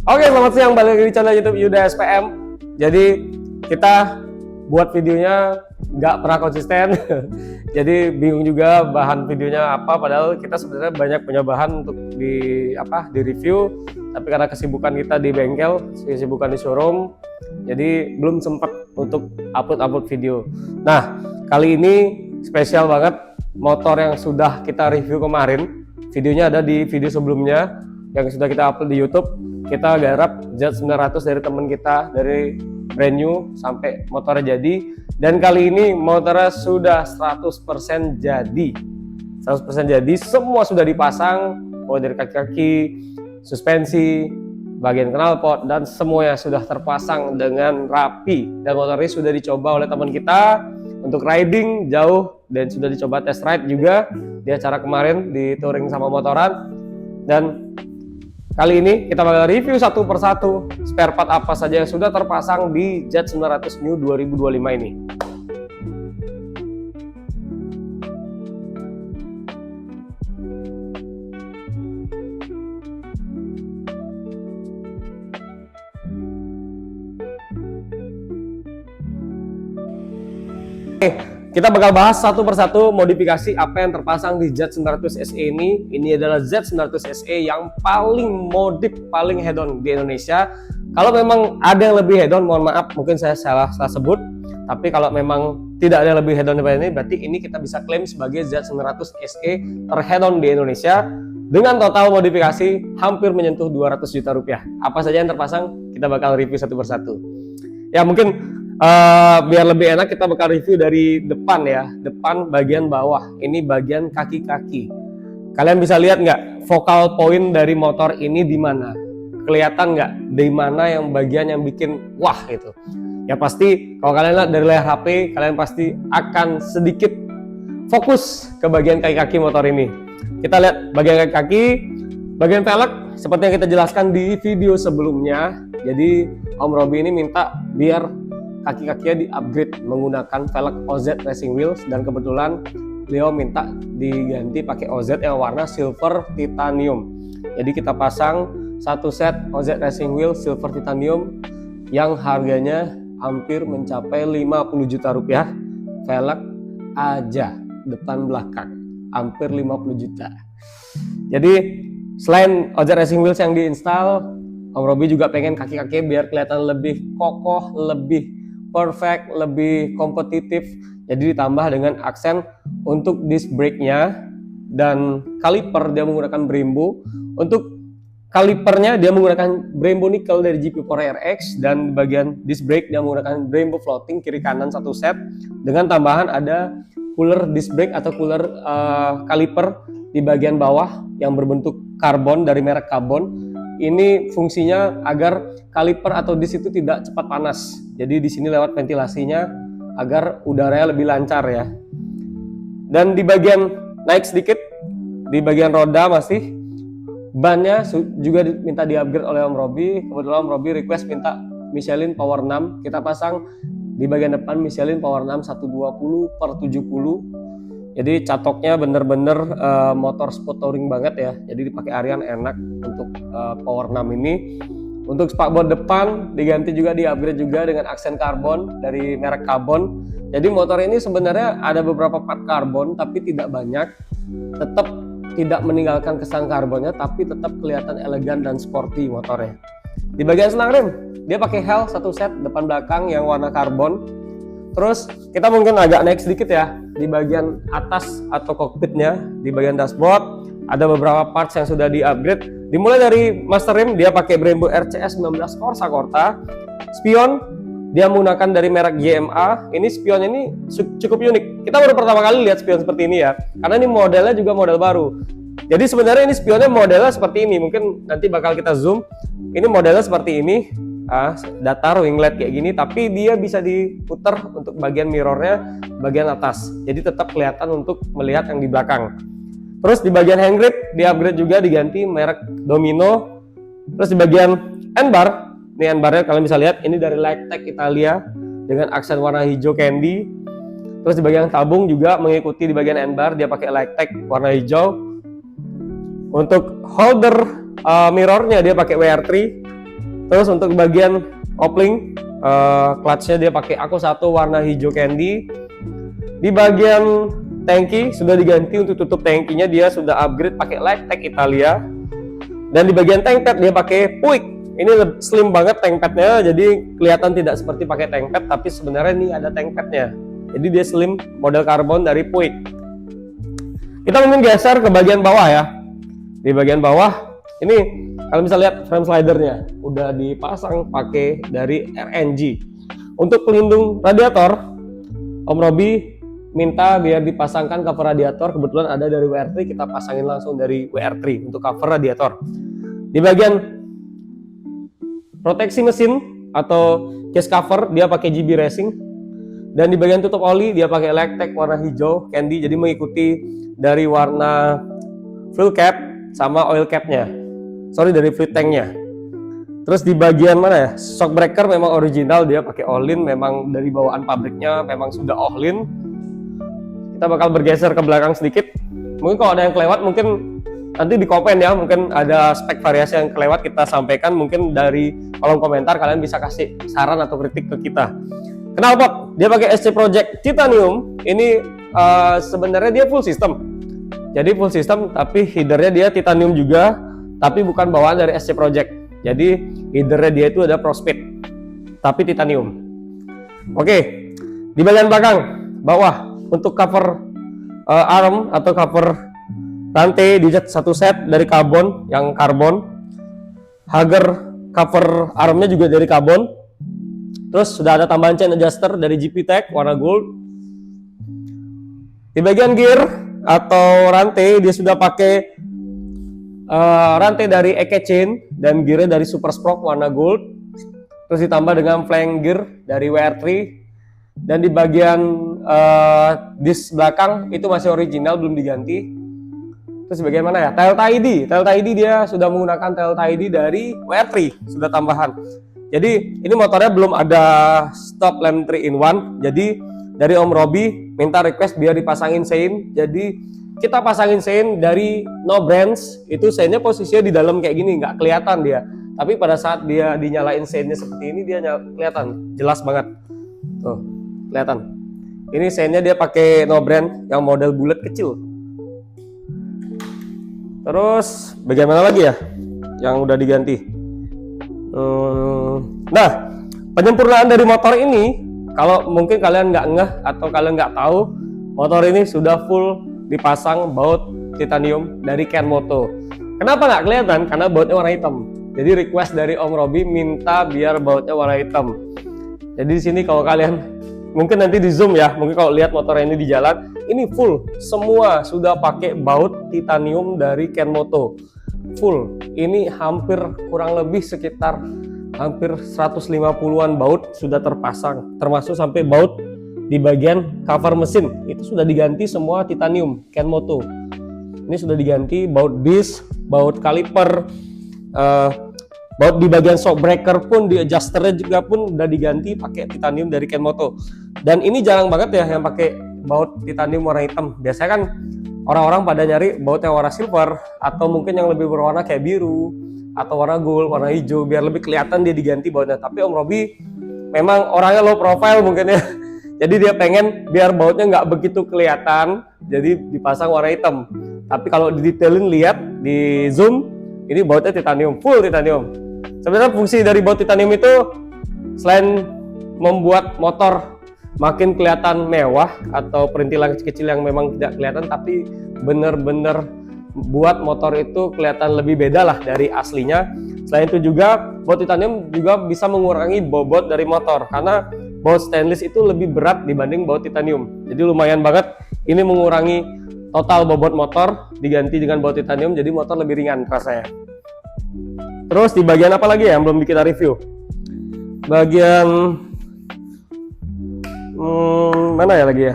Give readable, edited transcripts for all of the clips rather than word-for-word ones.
Oke, selamat siang, balik lagi di channel YouTube Yuda SPM. Jadi kita buat videonya nggak pernah konsisten, jadi bingung juga bahan videonya apa. Padahal kita sebenarnya banyak punya bahan untuk di review, tapi karena kesibukan kita di bengkel, kesibukan di showroom, jadi belum sempat untuk upload video. Nah, kali ini spesial banget, motor yang sudah kita review kemarin, videonya ada di video sebelumnya yang sudah kita upload di YouTube. Kita garap Z900 dari temen kita, dari brand new sampai motornya jadi. Dan kali ini motornya sudah 100% jadi. 100% jadi, semua sudah dipasang, mulai dari kaki-kaki, suspensi, bagian knalpot, dan semuanya sudah terpasang dengan rapi. Dan motor ini sudah dicoba oleh teman kita untuk riding jauh, dan sudah dicoba test ride juga di acara kemarin di touring sama motoran. Dan kali ini kita bakal review satu persatu spare part apa saja yang sudah terpasang di Z900 New 2025 ini. Kita bakal bahas satu persatu modifikasi apa yang terpasang di Z900 SE ini. Ini adalah Z900 SE yang paling modif, paling head-on di Indonesia. Kalau memang ada yang lebih head-on, mohon maaf, mungkin saya salah sebut. Tapi kalau memang tidak ada yang lebih head-on daripada ini, berarti ini kita bisa klaim sebagai Z900 SE terhead-on di Indonesia dengan total modifikasi hampir menyentuh 200 juta rupiah. Apa saja yang terpasang, kita bakal review satu persatu. Ya, mungkin biar lebih enak kita bakal review dari depan ya, depan bagian bawah. Ini bagian kaki-kaki. Kalian bisa lihat nggak focal point dari motor ini di mana? Kelihatan nggak di mana yang bagian yang bikin wah gitu? Ya pasti kalau kalian lihat dari layar HP, kalian pasti akan sedikit fokus ke bagian kaki-kaki motor ini. Kita lihat bagian kaki-kaki, bagian velg seperti yang kita jelaskan di video sebelumnya. Jadi Om Robi ini minta biar kaki-kakinya di-upgrade menggunakan velg OZ Racing Wheels, dan kebetulan beliau minta diganti pakai OZ yang warna silver titanium. Jadi kita pasang satu set OZ Racing Wheels silver titanium yang harganya hampir mencapai 50 juta rupiah. Velg aja depan belakang hampir 50 juta. Jadi selain OZ Racing Wheels yang diinstal, Om Robi juga pengen kaki-kaki biar kelihatan lebih kokoh, lebih perfect, lebih kompetitif. Jadi ditambah dengan aksen untuk disc brake-nya dan kaliper dia menggunakan Brembo. Untuk kalipernya dia menggunakan Brembo nickel dari GP4 RX, dan bagian disc brake dia menggunakan Brembo floating kiri kanan satu set, dengan tambahan ada cooler disc brake atau cooler kaliper di bagian bawah yang berbentuk karbon dari merek Carbon. Ini fungsinya agar kaliper atau disc itu tidak cepat panas. Jadi di sini lewat ventilasinya agar udaranya lebih lancar ya. Dan di bagian naik sedikit, di bagian roda masih bannya juga minta di-upgrade oleh Om Robi. Kebetulan Om Robi request minta Michelin Power 6. Kita pasang di bagian depan Michelin Power 6 120/70. Jadi catoknya bener-bener motor sport touring banget ya. Jadi dipakai Arian enak untuk Power 6 ini. Untuk spakbor depan diganti juga, di-upgrade juga dengan aksen karbon dari merek Carbon. Jadi motor ini sebenarnya ada beberapa part karbon tapi tidak banyak. Tetap tidak meninggalkan kesan karbonnya, tapi tetap kelihatan elegan dan sporty motornya. Di bagian senang rem dia pakai hel satu set depan belakang yang warna karbon. Terus kita mungkin agak naik sedikit ya, di bagian atas atau kokpitnya, di bagian dashboard ada beberapa parts yang sudah di-upgrade. Dimulai dari master rim dia pakai Brembo RCS 19 Corsa Corta. Spion dia menggunakan dari merek JMA. Ini spion ini cukup unik. Kita baru pertama kali lihat spion seperti ini ya, karena ini modelnya juga model baru. Jadi sebenarnya ini spionnya modelnya seperti ini. Mungkin nanti bakal kita zoom. Ini modelnya seperti ini. Datar winglet kayak gini, tapi dia bisa diputar untuk bagian mirrornya bagian atas, jadi tetap kelihatan untuk melihat yang di belakang. Terus di bagian hand grip di upgrade juga, diganti merek Domino. Terus di bagian handbar, ini handbarnya kalian bisa lihat ini dari Lightech Italia dengan aksen warna hijau candy. Terus di bagian tabung juga mengikuti di bagian handbar, dia pakai Lightech warna hijau. Untuk holder mirrornya dia pakai WR3 Terus untuk bagian kopling, clutch-nya dia pakai Aku 1 warna hijau candy. Di bagian tangki sudah diganti, untuk tutup tangkinya dia sudah upgrade pakai Lightech Italia. Dan di bagian tank pad dia pakai Puig. Ini slim banget tank padnya, jadi kelihatan tidak seperti pakai tank pad, tapi sebenarnya ini ada tank padnya. Jadi dia slim, model karbon dari Puig. Kita mungkin geser ke bagian bawah ya. Di bagian bawah ini kalau bisa lihat frame slidernya udah dipasang pakai dari RNG. Untuk pelindung radiator, Om Robi minta biar dipasangkan cover radiator. Kebetulan ada dari WR3, kita pasangin langsung dari WR3 untuk cover radiator. Di bagian proteksi mesin atau case cover dia pakai GB Racing. Dan di bagian tutup oli dia pakai Lightech warna hijau candy, jadi mengikuti dari warna fuel cap sama oil capnya, dari fluid tanknya. Terus di bagian mana ya, shock breaker memang original, dia pakai Olin, memang dari bawaan pabriknya memang sudah Olin. Kita bakal bergeser ke belakang sedikit, mungkin kalau ada yang kelewat mungkin nanti di komen ya, mungkin ada spek variasi yang kelewat kita sampaikan, mungkin dari kolom komentar kalian bisa kasih saran atau kritik ke kita. Knalpot dia pakai SC Project Titanium, ini sebenarnya dia full system. Jadi full system, tapi headernya dia titanium juga, tapi bukan bawaan dari SC Project. Jadi headernya dia itu ada Prospeed, tapi titanium. Oke, di bagian belakang bawah untuk cover arm atau cover rantai dicat satu set dari karbon, yang karbon. Hager cover armnya juga dari karbon. Terus sudah ada tambahan chain adjuster dari GP Tech warna gold. Di bagian gear atau rantai dia sudah pakai rantai dari Eke Chain dan gearnya dari Super Sprock warna gold. Terus ditambah dengan flank gear dari WR3. Dan di bagian disk belakang itu masih original, belum diganti. Terus bagian mana ya? Tail tie dia sudah menggunakan tail tie dari WR3, sudah tambahan. Jadi ini motornya belum ada stop lamp 3 in 1. Jadi dari Om Robi minta request biar dipasangin sein. Jadi kita pasangin sein dari No Brands, itu seinnya posisinya di dalam kayak gini, nggak kelihatan dia. Tapi pada saat dia dinyalain seinnya seperti ini, dia kelihatan jelas banget. Tuh, kelihatan. Ini seinnya dia pakai No Brand yang model bulat kecil. Terus bagaimana lagi ya yang udah diganti? Nah, penyempurnaan dari motor ini, kalau mungkin kalian nggak ngeh atau kalian nggak tahu, motor ini sudah full dipasang baut titanium dari Kenmoto. Kenapa nggak kelihatan? Karena bautnya warna hitam. Jadi request dari Om Robi minta biar bautnya warna hitam. Jadi di sini kalau kalian mungkin nanti di zoom ya, mungkin kalau lihat motor ini di jalan, ini full semua sudah pakai baut titanium dari Kenmoto. Full. Ini hampir kurang lebih sekitar hampir 150-an baut sudah terpasang, termasuk sampai baut di bagian cover mesin itu sudah diganti semua titanium Kenmoto. Ini sudah diganti baut disk, baut kaliper, baut di bagian shock breaker pun, di adjusternya juga pun udah diganti pakai titanium dari Kenmoto. Dan ini jarang banget ya yang pakai baut titanium warna hitam. Biasanya kan orang-orang pada nyari baut yang warna silver atau mungkin yang lebih berwarna kayak biru atau warna gold, warna hijau, biar lebih kelihatan dia diganti bautnya. Tapi Om Robi memang orangnya low profile mungkin ya. Jadi dia pengen biar bautnya nggak begitu kelihatan, jadi dipasang warna hitam. Tapi kalau didetailin lihat di zoom, ini bautnya titanium, full titanium. Sebenarnya fungsi dari baut titanium itu selain membuat motor makin kelihatan mewah atau perintilan kecil-kecil yang memang tidak kelihatan, tapi bener-bener buat motor itu kelihatan lebih beda lah dari aslinya. Selain itu juga baut titanium juga bisa mengurangi bobot dari motor, karena baut stainless itu lebih berat dibanding baut titanium. Jadi lumayan banget ini mengurangi total bobot motor diganti dengan baut titanium, jadi motor lebih ringan rasanya. Terus di bagian apa lagi ya yang belum kita review? Bagian mana ya lagi ya?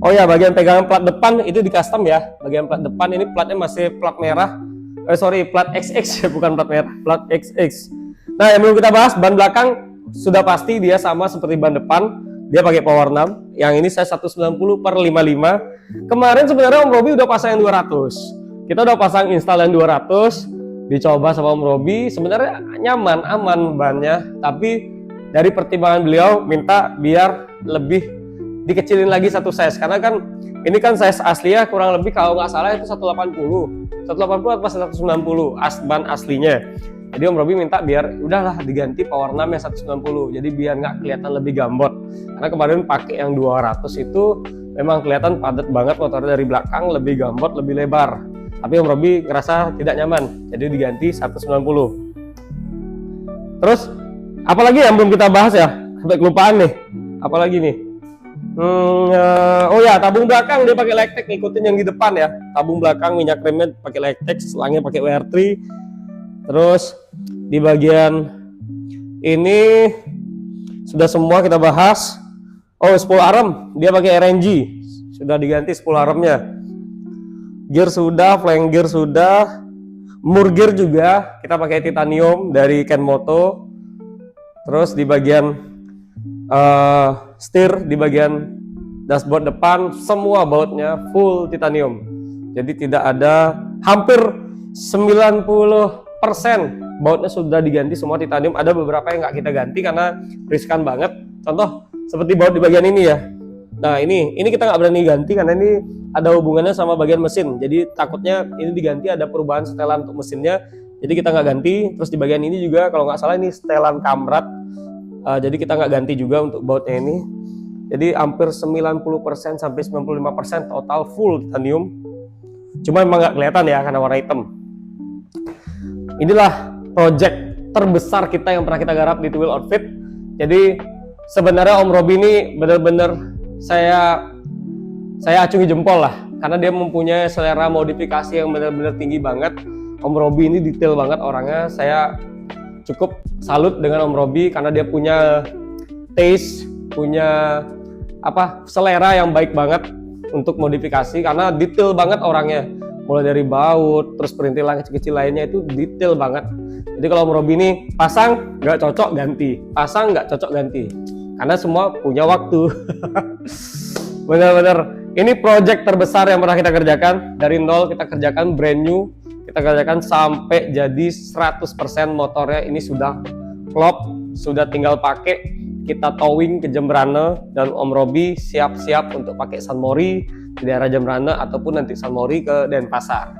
Oh ya, bagian pegangan plat depan itu di custom ya. Bagian plat depan ini platnya masih plat merah. Plat XX bukan plat merah, plat XX. Nah, yang belum kita bahas, ban belakang sudah pasti dia sama seperti ban depan. Dia pakai power 6. Yang ini saya 190/55. Kemarin sebenarnya Om Robi udah pasang yang 200. Kita udah pasang install yang 200. dicoba sama Om Robi, sebenarnya nyaman, aman bannya, tapi dari pertimbangan beliau minta biar lebih dikecilin lagi satu size, karena kan ini kan size aslinya kurang lebih kalau nggak salah itu 180 atau 190 ban aslinya. Jadi Om Robi minta biar udahlah diganti power 6 yang 190, jadi biar nggak kelihatan lebih gambot, karena kemarin pakai yang 200 itu memang kelihatan padat banget motornya dari belakang, lebih gambot, lebih lebar. Tapi Om Robi ngerasa tidak nyaman, jadi diganti 190. Terus apalagi yang belum kita bahas ya, sampai kelupaan nih. Apalagi nih? Oh ya, tabung belakang dia pakai Lectec, ngikutin yang di depan ya. Tabung belakang minyak remnya pakai Lectec, selangnya pakai WR3. Terus di bagian ini sudah semua kita bahas. Oh, spool arm dia pakai RNG, sudah diganti spool armnya. Gear sudah, flank gear sudah, mur gear juga kita pakai titanium dari Kenmoto. Terus di bagian setir, di bagian dashboard depan semua bautnya full titanium. Jadi tidak ada, hampir 90% bautnya sudah diganti semua titanium. Ada beberapa yang nggak kita ganti karena riskan banget. Contoh seperti baut di bagian ini ya. Nah ini kita nggak berani ganti karena ini ada hubungannya sama bagian mesin. Jadi takutnya ini diganti ada perubahan setelan untuk mesinnya. Jadi kita nggak ganti. Terus di bagian ini juga kalau nggak salah ini setelan kamrat. Jadi kita nggak ganti juga untuk bautnya ini. Jadi hampir 90% sampai 95% total full titanium. Cuma memang nggak kelihatan ya karena warna hitam. Inilah project terbesar kita yang pernah kita garap di Two Wheel Outfit. Jadi sebenarnya Om Robi ini benar-benar saya acungi jempol lah, karena dia mempunyai selera modifikasi yang benar-benar tinggi banget. Om Robi ini detail banget orangnya. Saya cukup salut dengan Om Robi karena dia punya taste, punya selera yang baik banget untuk modifikasi, karena detail banget orangnya. Mulai dari baut, terus perintilan kecil-kecil lainnya itu detail banget. Jadi kalau Om Robi ini pasang nggak cocok ganti, pasang nggak cocok ganti, karena semua punya waktu. Benar-benar ini project terbesar yang pernah kita kerjakan. Dari nol kita kerjakan brand new, kita kerjakan sampai jadi 100% motornya ini sudah klop, sudah tinggal pakai. Kita towing ke Jembrana dan Om Robi siap-siap untuk pakai Sunmori di daerah Jembrana ataupun nanti Sunmori ke Denpasar.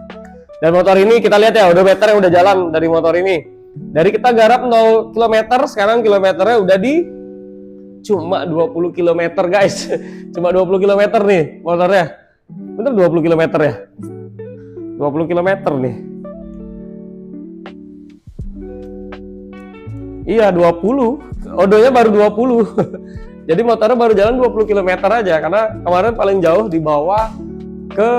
Dan motor ini kita lihat ya, odometer yang udah jalan dari motor ini. Dari kita garap 0 km, sekarang kilometernya udah di cuma 20 km guys. Cuma 20 km nih motornya. Bener 20 km ya? 20 km nih. Iya 20. Odonya baru 20. Jadi motornya baru jalan 20 km aja, karena kemarin paling jauh dibawa ke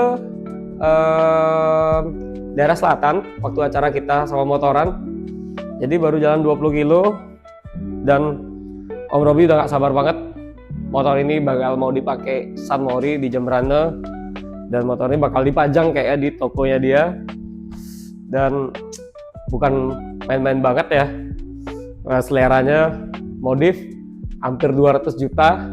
daerah selatan waktu acara kita sama motoran. Jadi baru jalan 20 kilo dan Om Robi udah gak sabar banget. Motor ini bakal mau dipakai Sunmori di Jembrana dan motor ini bakal dipajang kayak di tokonya dia. Dan bukan main-main banget ya. Seleranya modif hampir 200 juta.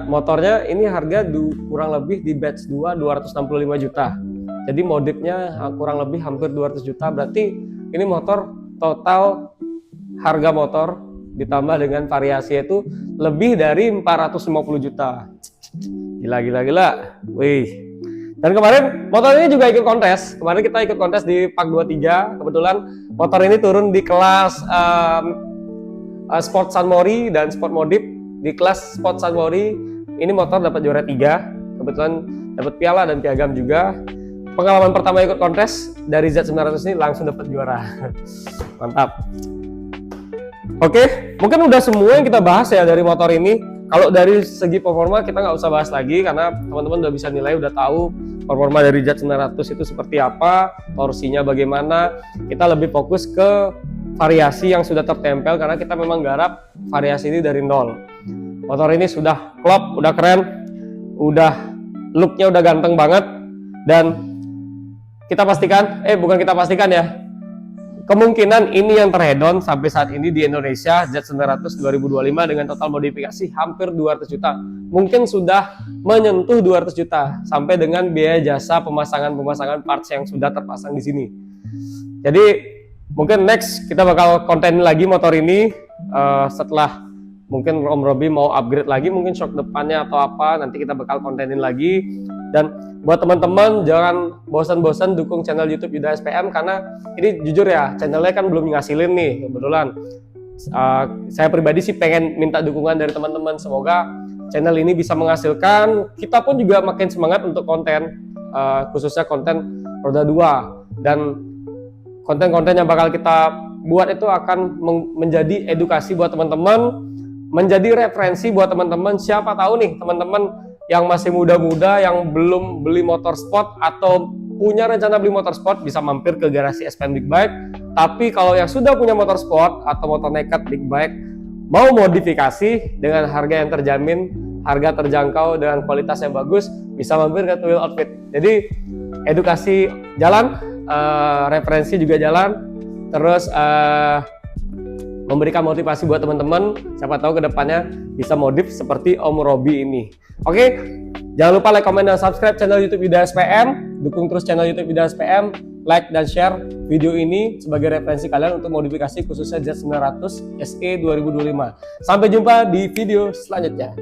Motornya ini harga kurang lebih di batch 2 265 juta. Jadi modifnya kurang lebih hampir 200 juta. Berarti ini motor total harga motor ditambah dengan variasi itu lebih dari 450 juta. Gila. Wih. Dan kemarin motor ini juga ikut kontes. Kemarin kita ikut kontes di Pak 23. Kebetulan motor ini turun di kelas Sport Sunmori dan Sport Modif. Di kelas Sport Sunmori ini motor dapat juara 3. Kebetulan dapat piala dan piagam juga. Pengalaman pertama ikut kontes dari Z900 ini langsung dapat juara. Mantap. Oke, mungkin udah semua yang kita bahas ya dari motor ini. Kalau dari segi performa kita nggak usah bahas lagi karena teman-teman udah bisa nilai, udah tahu performa dari Z900 itu seperti apa, torsinya bagaimana. Kita lebih fokus ke variasi yang sudah tertempel karena kita memang garap variasi ini dari nol. Motor ini sudah klop, udah keren, udah looknya udah ganteng banget, dan kita pastikan, bukan kita pastikan ya, kemungkinan ini yang terhedon sampai saat ini di Indonesia Z900 2025 dengan total modifikasi hampir 200 juta. Mungkin sudah menyentuh 200 juta sampai dengan biaya jasa pemasangan parts yang sudah terpasang di sini. Jadi mungkin next kita bakal konten lagi motor ini setelah mungkin Om Robi mau upgrade lagi, mungkin shock depannya atau apa, nanti kita bakal kontenin lagi. Dan buat teman-teman jangan bosan-bosan dukung channel YouTube Yuda SPM, karena ini jujur ya, channelnya kan belum ngasilin nih kebetulan. Saya pribadi sih pengen minta dukungan dari teman-teman, semoga channel ini bisa menghasilkan, kita pun juga makin semangat untuk konten, khususnya konten roda 2, dan konten-konten yang bakal kita buat itu akan menjadi edukasi buat teman-teman, menjadi referensi buat teman-teman. Siapa tahu nih teman-teman yang masih muda-muda yang belum beli motor sport atau punya rencana beli motor sport, bisa mampir ke garasi SPM Big Bike. Tapi kalau yang sudah punya motor sport atau motor nekat Big Bike, mau modifikasi dengan harga yang terjamin, harga terjangkau dengan kualitas yang bagus, bisa mampir ke Twil Outfit. Jadi edukasi jalan, referensi juga jalan, terus memberikan motivasi buat teman-teman, siapa tahu kedepannya bisa modif seperti Om Robi ini. Oke, jangan lupa like, comment, dan subscribe channel YouTube Yuda SPM, dukung terus channel YouTube Yuda SPM, like dan share video ini sebagai referensi kalian untuk modifikasi khususnya Z900 SE 2025. Sampai jumpa di video selanjutnya.